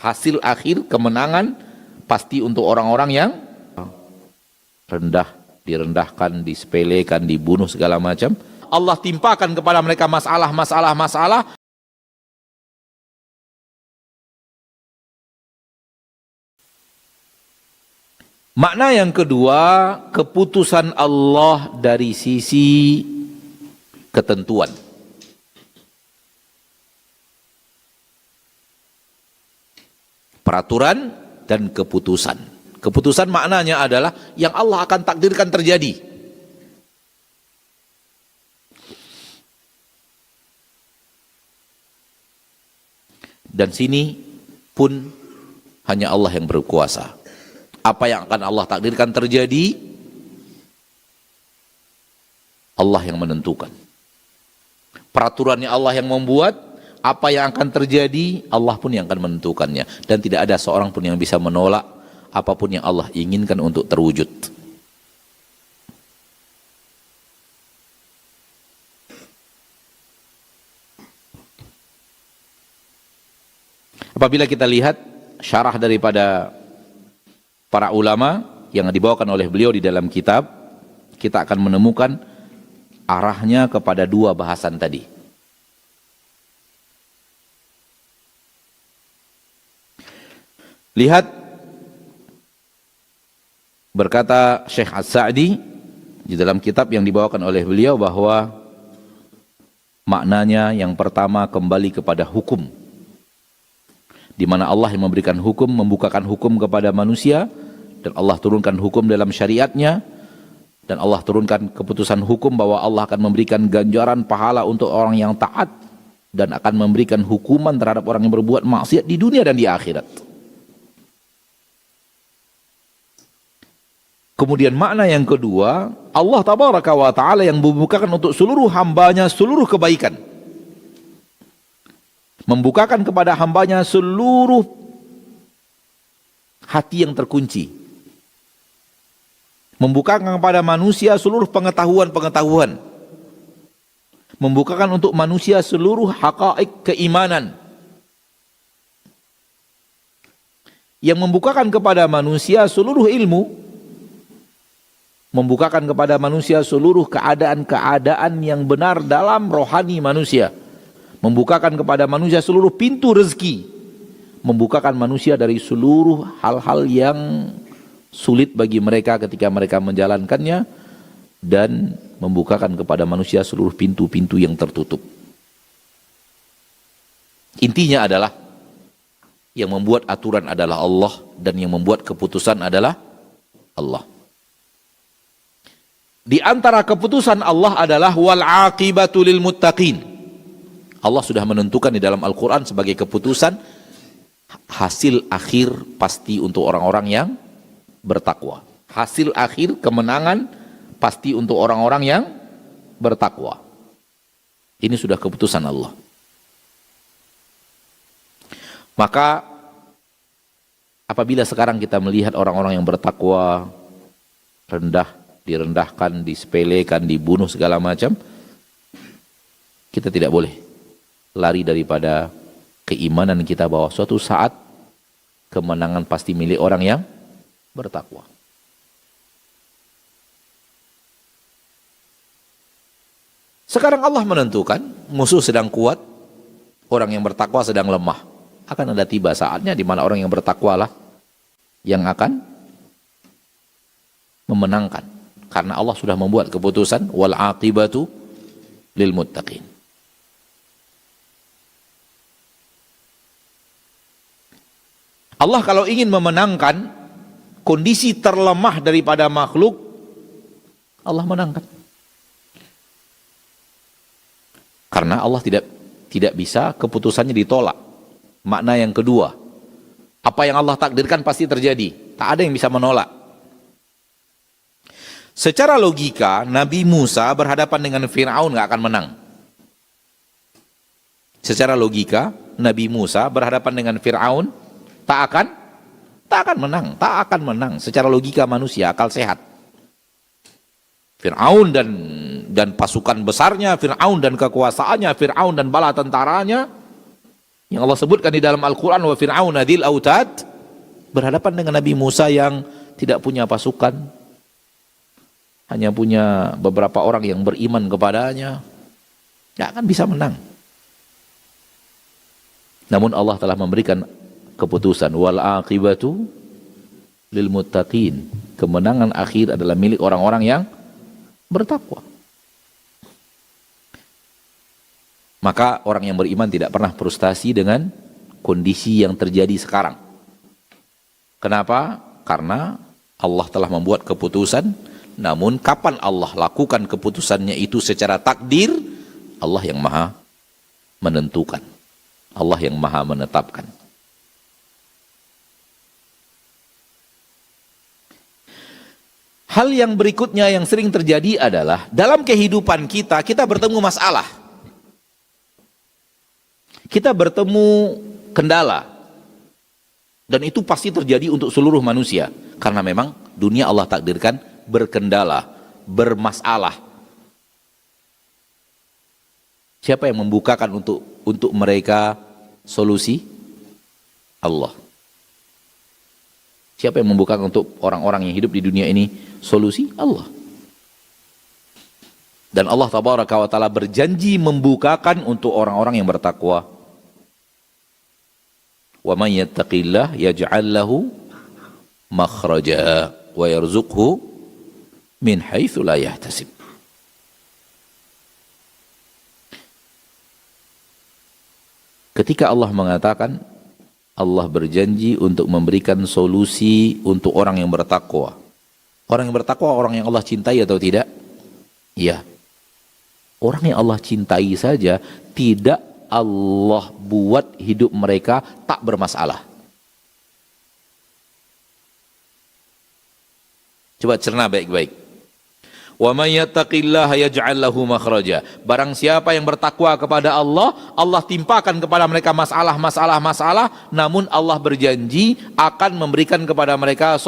Hasil akhir kemenangan pasti untuk orang-orang yang rendah, direndahkan, disepelekan, dibunuh segala macam. Allah timpakan kepada mereka masalah. Makna yang kedua, keputusan Allah dari sisi ketentuan. Peraturan dan keputusan. Keputusan maknanya adalah yang Allah akan takdirkan terjadi. Dan sini pun hanya Allah yang berkuasa. Apa yang akan Allah takdirkan terjadi, Allah yang menentukan. Peraturannya Allah yang membuat, apa yang akan terjadi, Allah pun yang akan menentukannya. Dan tidak ada seorang pun yang bisa menolak apapun yang Allah inginkan untuk terwujud. Apabila kita lihat syarah daripada para ulama yang dibawakan oleh beliau di dalam kitab, kita akan menemukan arahnya kepada dua bahasan tadi. Lihat, berkata Syekh As-Sa'di di dalam kitab yang dibawakan oleh beliau bahwa maknanya yang pertama kembali kepada hukum, di mana Allah yang memberikan hukum, membukakan hukum kepada manusia, dan Allah turunkan hukum dalam syariatnya, dan Allah turunkan keputusan hukum bahwa Allah akan memberikan ganjaran pahala untuk orang yang taat, dan akan memberikan hukuman terhadap orang yang berbuat maksiat di dunia dan di akhirat. Kemudian makna yang kedua, Allah tabaraka wa ta'ala yang membukakan untuk seluruh hambanya seluruh kebaikan. Membukakan kepada hambanya seluruh hati yang terkunci. Membukakan kepada manusia seluruh pengetahuan-pengetahuan. Membukakan untuk manusia seluruh haqa'iq keimanan. Yang membukakan kepada manusia seluruh ilmu. Membukakan kepada manusia seluruh keadaan-keadaan yang benar dalam rohani manusia. Membukakan kepada manusia seluruh pintu rezeki. Membukakan manusia dari seluruh hal-hal yang sulit bagi mereka ketika mereka menjalankannya, dan membukakan kepada manusia seluruh pintu-pintu yang tertutup. Intinya adalah yang membuat aturan adalah Allah, dan yang membuat keputusan adalah Allah. Di antara keputusan Allah adalah wal aqibatu lil muttaqin. Allah sudah menentukan di dalam Al-Quran sebagai keputusan, hasil akhir pasti untuk orang-orang yang bertakwa. Hasil akhir kemenangan pasti untuk orang-orang yang bertakwa. Ini sudah keputusan Allah. Maka apabila sekarang kita melihat orang-orang yang bertakwa rendah, direndahkan, disepelekan, dibunuh segala macam, kita tidak boleh lari daripada keimanan kita bahwa suatu saat kemenangan pasti milik orang yang bertakwa. Sekarang Allah menentukan musuh sedang kuat, orang yang bertakwa sedang lemah. Akan ada tiba saatnya di mana orang yang bertakwalah yang akan memenangkan, karena Allah sudah membuat keputusan wal aqibatu lil muttaqin. Allah kalau ingin memenangkan kondisi terlemah daripada makhluk, Allah menangkan. Karena Allah tidak bisa keputusannya ditolak. Makna yang kedua, apa yang Allah takdirkan pasti terjadi. Tak ada yang bisa menolak. Secara logika, Nabi Musa berhadapan dengan Fir'aun gak akan menang. Secara logika, Nabi Musa berhadapan dengan Fir'aun tak akan menang secara logika manusia akal sehat. Fir'aun dan pasukan besarnya, Fir'aun dan kekuasaannya, Fir'aun dan bala tentaranya yang Allah sebutkan di dalam Al-Quran, wa fir'aun dzil autad, berhadapan dengan Nabi Musa yang tidak punya pasukan, hanya punya beberapa orang yang beriman kepadanya, tidak akan bisa menang. Namun Allah telah memberikan keputusan, wal aqibatu lil muttaqin, kemenangan akhir adalah milik orang-orang yang bertakwa. Maka orang yang beriman tidak pernah frustasi dengan kondisi yang terjadi sekarang. Kenapa? Karena Allah telah membuat keputusan, namun kapan Allah lakukan keputusannya itu secara takdir, Allah yang maha menentukan, Allah yang maha menetapkan. Hal yang berikutnya yang sering terjadi adalah dalam kehidupan kita, kita bertemu masalah, kita bertemu kendala, dan itu pasti terjadi untuk seluruh manusia, karena memang dunia Allah takdirkan berkendala, bermasalah. Siapa yang membukakan untuk mereka solusi? Allah. Siapa yang membukakan untuk orang-orang yang hidup di dunia ini solusi? Allah. Dan Allah tabaraka wa ta'ala berjanji membukakan untuk orang-orang yang bertakwa. Wa man yattaqillah yaj'al lahu makhraja wa yarzuqhu min haitsu la yahtasib. Ketika Allah mengatakan, Allah berjanji untuk memberikan solusi untuk orang yang bertakwa. Orang yang bertakwa orang yang Allah cintai atau tidak? Iya. Orang yang Allah cintai saja tidak Allah buat hidup mereka tak bermasalah. Coba cerna baik-baik. Wa may yattaqillaha yaj'al lahu makhraja. Barang siapa yang bertakwa kepada Allah, Allah timpakan kepada mereka masalah, namun Allah berjanji akan memberikan kepada mereka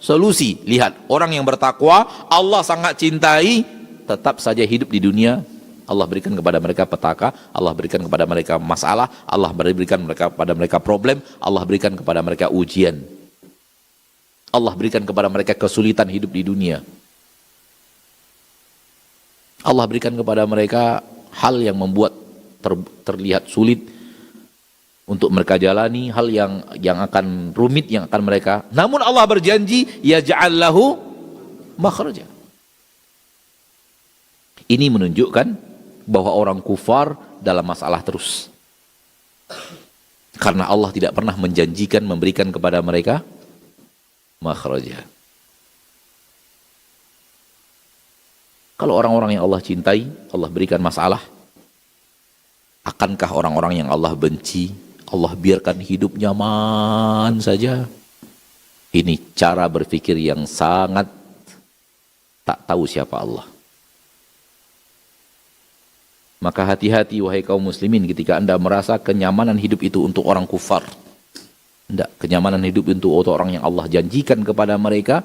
solusi. Lihat, orang yang bertakwa, Allah sangat cintai, tetap saja hidup di dunia. Allah berikan kepada mereka petaka, Allah berikan kepada mereka masalah, Allah berikan kepada mereka problem, Allah berikan kepada mereka ujian. Allah berikan kepada mereka kesulitan hidup di dunia. Allah berikan kepada mereka hal yang membuat terlihat sulit untuk mereka jalani, hal yang akan rumit yang akan mereka. Namun Allah berjanji, yaj'al lahu makhraja. Ini menunjukkan bahwa orang kufar dalam masalah terus. Karena Allah tidak pernah menjanjikan memberikan kepada mereka makhraja. Kalau orang-orang yang Allah cintai, Allah berikan masalah. Akankah orang-orang yang Allah benci, Allah biarkan hidup nyaman saja? Ini cara berpikir yang sangat tak tahu siapa Allah. Maka hati-hati wahai kaum muslimin ketika Anda merasa kenyamanan hidup itu untuk orang kufar. Tidak, kenyamanan hidup untuk orang yang Allah janjikan kepada mereka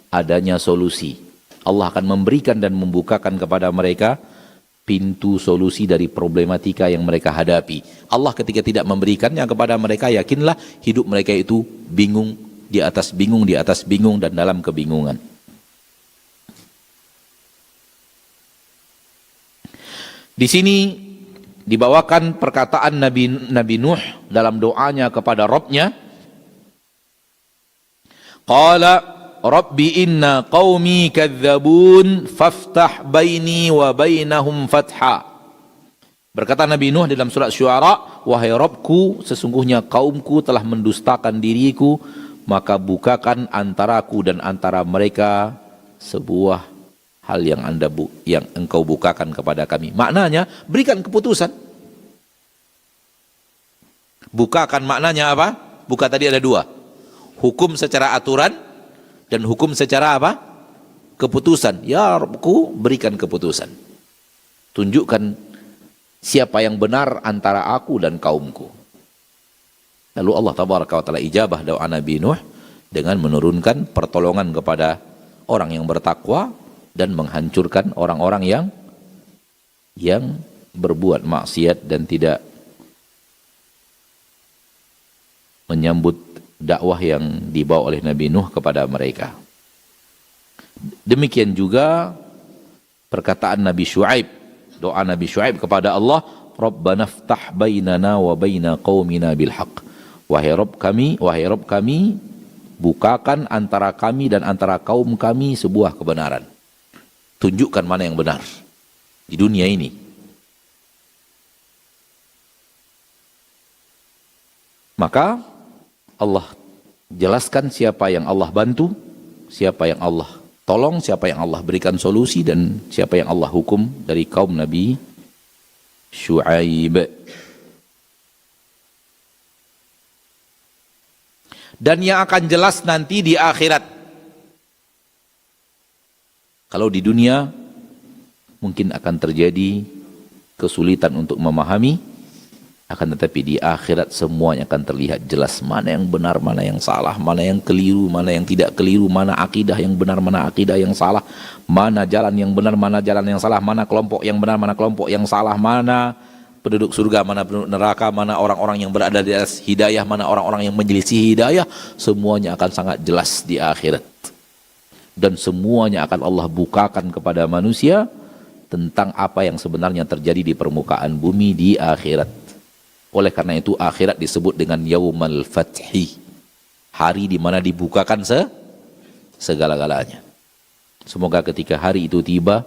adanya solusi. Allah akan memberikan dan membukakan kepada mereka pintu solusi dari problematika yang mereka hadapi. Allah ketika tidak memberikannya kepada mereka, yakinlah hidup mereka itu bingung di atas bingung dan dalam kebingungan. Di sini dibawakan perkataan Nabi Nuh dalam doanya kepada Rabb-nya. Qala Rabbi inna qaumi kadzabun faftah baini wa bainahum fatha. Berkata Nabi Nuh dalam surat Syuara, wahai Rabbku, sesungguhnya kaumku telah mendustakan diriku, maka bukakan antaraku dan antara mereka sebuah hal yang yang engkau bukakan kepada kami. Maknanya berikan keputusan. Bukakan maknanya apa? Buka tadi ada dua. Hukum secara aturan dan hukum secara apa? Keputusan. Ya Rabbku, berikan keputusan. Tunjukkan siapa yang benar antara aku dan kaumku. Lalu Allah tabaraka wa ta'ala ijabah doa Nabi Nuh dengan menurunkan pertolongan kepada orang yang bertakwa dan menghancurkan orang-orang yang berbuat maksiat dan tidak menyambut dakwah yang dibawa oleh Nabi Nuh kepada mereka. Demikian juga perkataan Nabi Syuaib, doa Nabi Syuaib kepada Allah, Rabbana ftah bainana wa baina qaumina bil haqq. Wahai Rabb kami, bukakan antara kami dan antara kaum kami sebuah kebenaran. Tunjukkan mana yang benar di dunia ini. Maka Allah jelaskan siapa yang Allah bantu, siapa yang Allah tolong, siapa yang Allah berikan solusi, dan siapa yang Allah hukum dari kaum Nabi Syuaib. Dan yang akan jelas nanti di akhirat. Kalau di dunia mungkin akan terjadi kesulitan untuk memahami, akan tetapi di akhirat semuanya akan terlihat jelas mana yang benar, mana yang salah, mana yang keliru, mana yang tidak keliru, mana akidah yang benar, mana akidah yang salah, mana jalan yang benar, mana jalan yang salah, mana kelompok yang benar, mana kelompok yang salah, mana penduduk surga, mana penduduk neraka, mana orang-orang yang berada di atas hidayah, mana orang-orang yang menyelisih hidayah. Semuanya akan sangat jelas di akhirat. Dan semuanya akan Allah bukakan kepada manusia tentang apa yang sebenarnya terjadi di permukaan bumi di akhirat. Oleh karena itu akhirat disebut dengan Yaumal Fathi, hari di mana dibukakan segala-galanya. Semoga ketika hari itu tiba,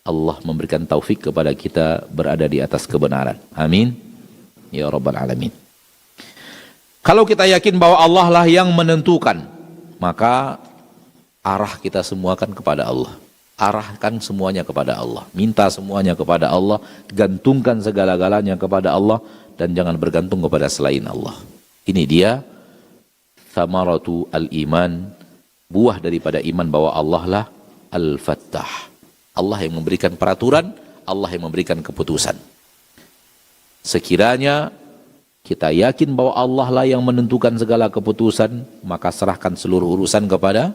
Allah memberikan taufik kepada kita berada di atas kebenaran. Amin. Ya Rabbal Alamin. Kalau kita yakin bahwa Allah lah yang menentukan, maka arah kita semua kan kepada Allah. Arahkan semuanya kepada Allah. Minta semuanya kepada Allah. Gantungkan segala-galanya kepada Allah. Dan jangan bergantung kepada selain Allah. Ini dia thamaratu al-iman, buah daripada iman bahwa Allah lah Al-Fattah. Allah yang memberikan peraturan, Allah yang memberikan keputusan. Sekiranya kita yakin bahwa Allah lah yang menentukan segala keputusan, maka serahkan seluruh urusan kepada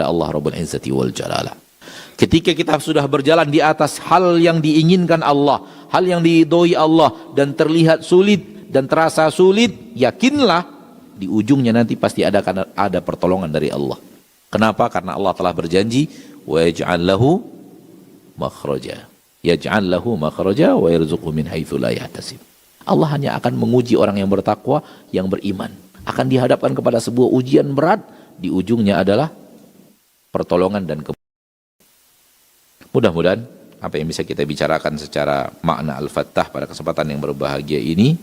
Allah Rabbul Izzati wal Jalalah. Ketika kita sudah berjalan di atas hal yang diinginkan Allah, hal yang diridhoi Allah, dan terlihat sulit dan terasa sulit, yakinlah di ujungnya nanti pasti ada pertolongan dari Allah. Kenapa? Karena Allah telah berjanji, wa yaj'al lahu makhraja. Yaj'al lahu makhraja wa yarzuqhu min haitsu la yahtasib. Allah hanya akan menguji orang yang bertakwa, yang beriman. Akan dihadapkan kepada sebuah ujian berat, di ujungnya adalah pertolongan dan kebenaran. Mudah-mudahan apa yang bisa kita bicarakan secara makna Al-Fattah pada kesempatan yang berbahagia ini